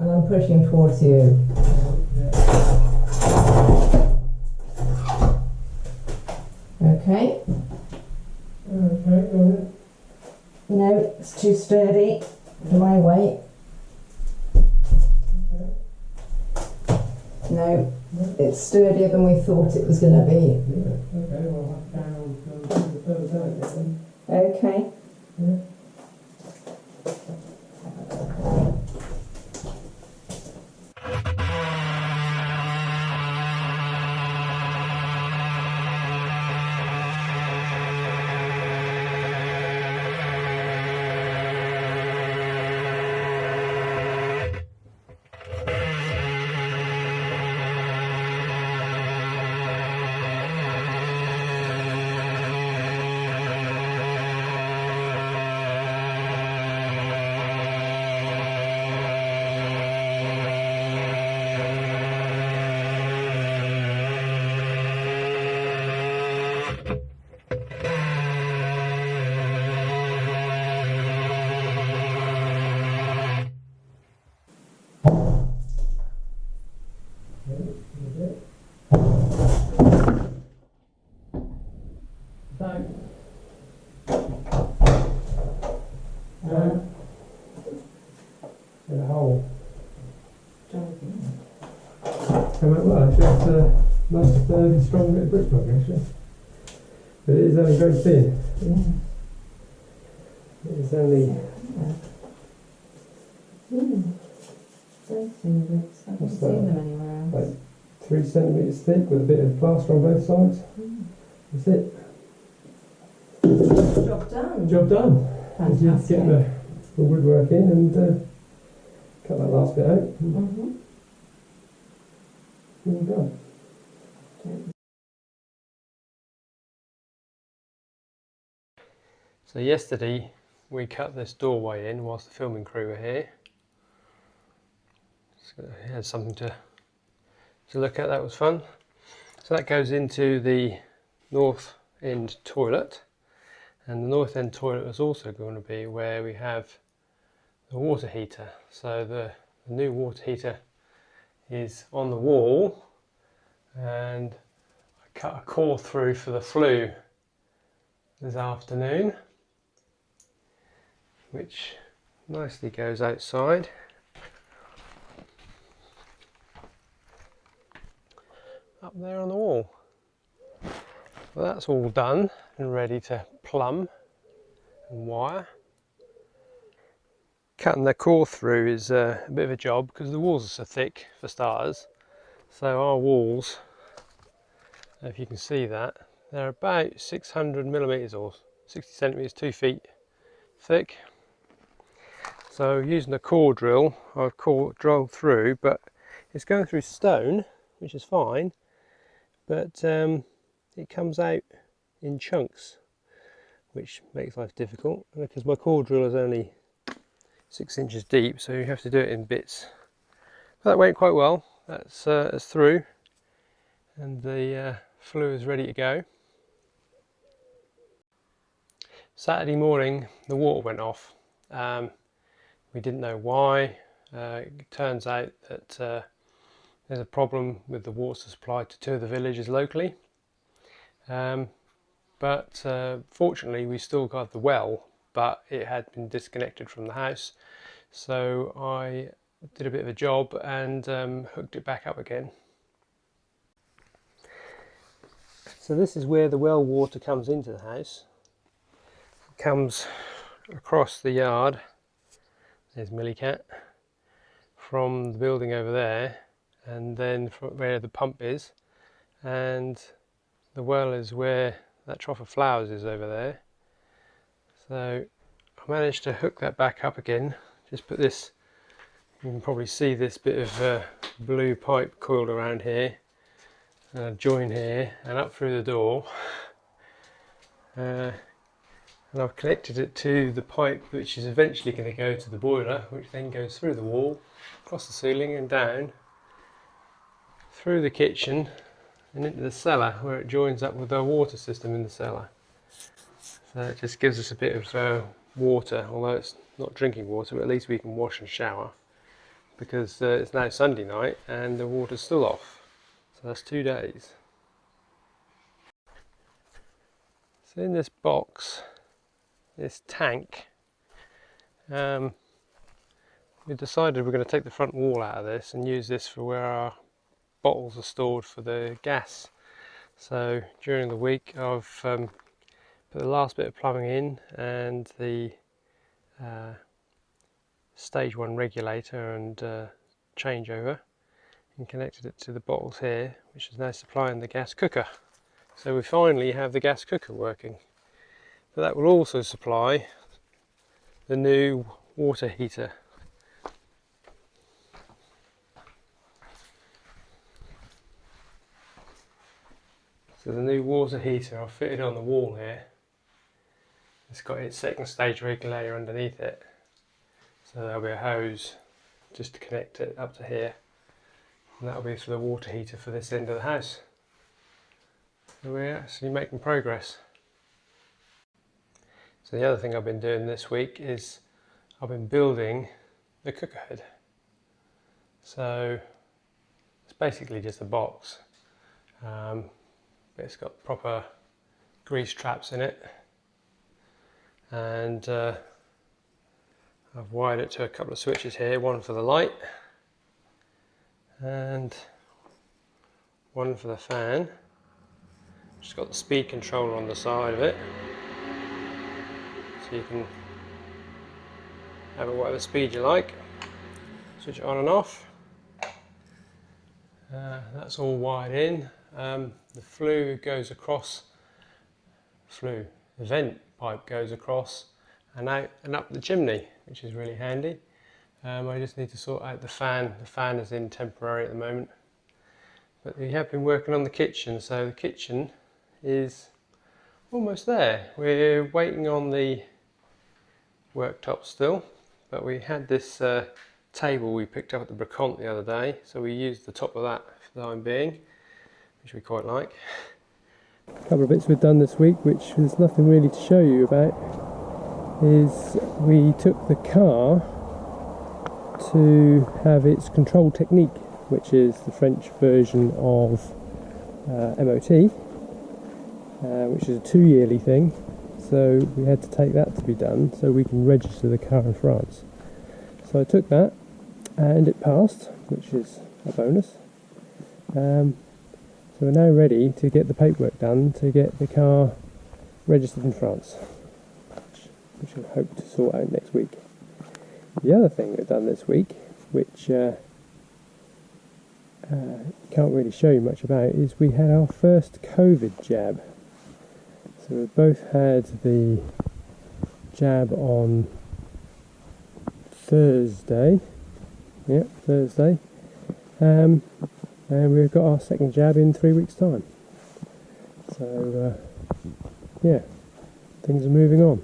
And I'm pushing towards you. Okay. Okay. No, it's too sturdy for my weight. No, it's sturdier than we thought it was going to be. Okay, well, I'll carry on to the further down again. Okay. Yeah. In a hole. Come out well, actually, it's a nice sturdy, strong bit of brickwork actually. But it is only very thin. Yeah. It is only Very thin bricks. I haven't seen them anywhere else. like 3 centimetres thick with a bit of plaster on both sides. That's it. Job done. Job done. Fantastic. Get the woodwork in and cut that last bit out. Mm-hmm. And done. So yesterday we cut this doorway in whilst the filming crew were here. So we had something to look at, that was fun. So that goes into the north end toilet, and the north end toilet is also going to be where we have the water heater. So the new water heater is on the wall, and I cut a core through for the flue this afternoon, which nicely goes outside. Up there on the wall. Well, that's all done and ready to plumb and wire. Cutting the core through is a bit of a job because the walls are so thick for starters. So our walls, if you can see that, they're about 600 millimeters or 60 centimeters, 2 feet thick. So using a core drill, I've drilled through, but it's going through stone, which is fine, but it comes out in chunks, which makes life difficult because my core drill is only 6 inches deep, so you have to do it in bits. But that went quite well. that's through, and the flue is ready to go. Saturday morning the water went off. We didn't know why. It turns out that there's a problem with the water supply to two of the villages locally. But fortunately we still got the well, but it had been disconnected from the house. So I did a bit of a job and hooked it back up again. So this is where the well water comes into the house. It comes across the yard, there's Millie-cat, from the building over there, and then from where the pump is, and the well is where that trough of flowers is over there. So I managed to hook that back up again. Just put this, you can probably see this bit of blue pipe coiled around here, and a join here and up through the door, and I've connected it to the pipe which is eventually going to go to the boiler, which then goes through the wall, across the ceiling and down, through the kitchen and into the cellar, where it joins up with our water system in the cellar. So it just gives us a bit of water, although it's not drinking water, but at least we can wash and shower, because it's now Sunday night and the water's still off. So that's 2 days. So in this box, this tank, we decided we're going to take the front wall out of this and use this for where our bottles are stored for the gas. So during the week I've put the last bit of plumbing in and the stage 1 regulator and changeover, and connected it to the bottles here, which is now supplying the gas cooker. So we finally have the gas cooker working. But that will also supply the new water heater. So the new water heater I've fitted on the wall here. It's got its second stage regulator underneath it. So there'll be a hose just to connect it up to here. And that'll be for the water heater for this end of the house. So we're actually making progress. So the other thing I've been doing this week is I've been building the cooker head. So it's basically just a box, but it's got proper grease traps in it, and I've wired it to a couple of switches here, one for the light and one for the fan. Just got the speed controller on the side of it, so you can have it whatever speed you like. Switch it on and off. That's all wired in. The flue goes across, the vent pipe goes across and out and up the chimney, which is really handy. I just need to sort out the fan. The fan is in temporary at the moment. But we have been working on the kitchen, so the kitchen is almost there. We're waiting on the worktop still, but we had this table we picked up at the Bracont the other day, so we used the top of that for the time being, which we quite like. A couple of bits we've done this week, which there's nothing really to show you about, is we took the car to have its control technique, which is the French version of MOT, which is a 2-yearly thing. So we had to take that to be done so we can register the car in France. So I took that and it passed, which is a bonus. So we're now ready to get the paperwork done to get the car registered in France, which I hope to sort out next week. The other thing we've done this week, which can't really show you much about, is we had our first COVID jab. So we both had the jab on Thursday. Yep, Thursday. And we've got our second jab in 3 weeks' time. So, yeah, things are moving on.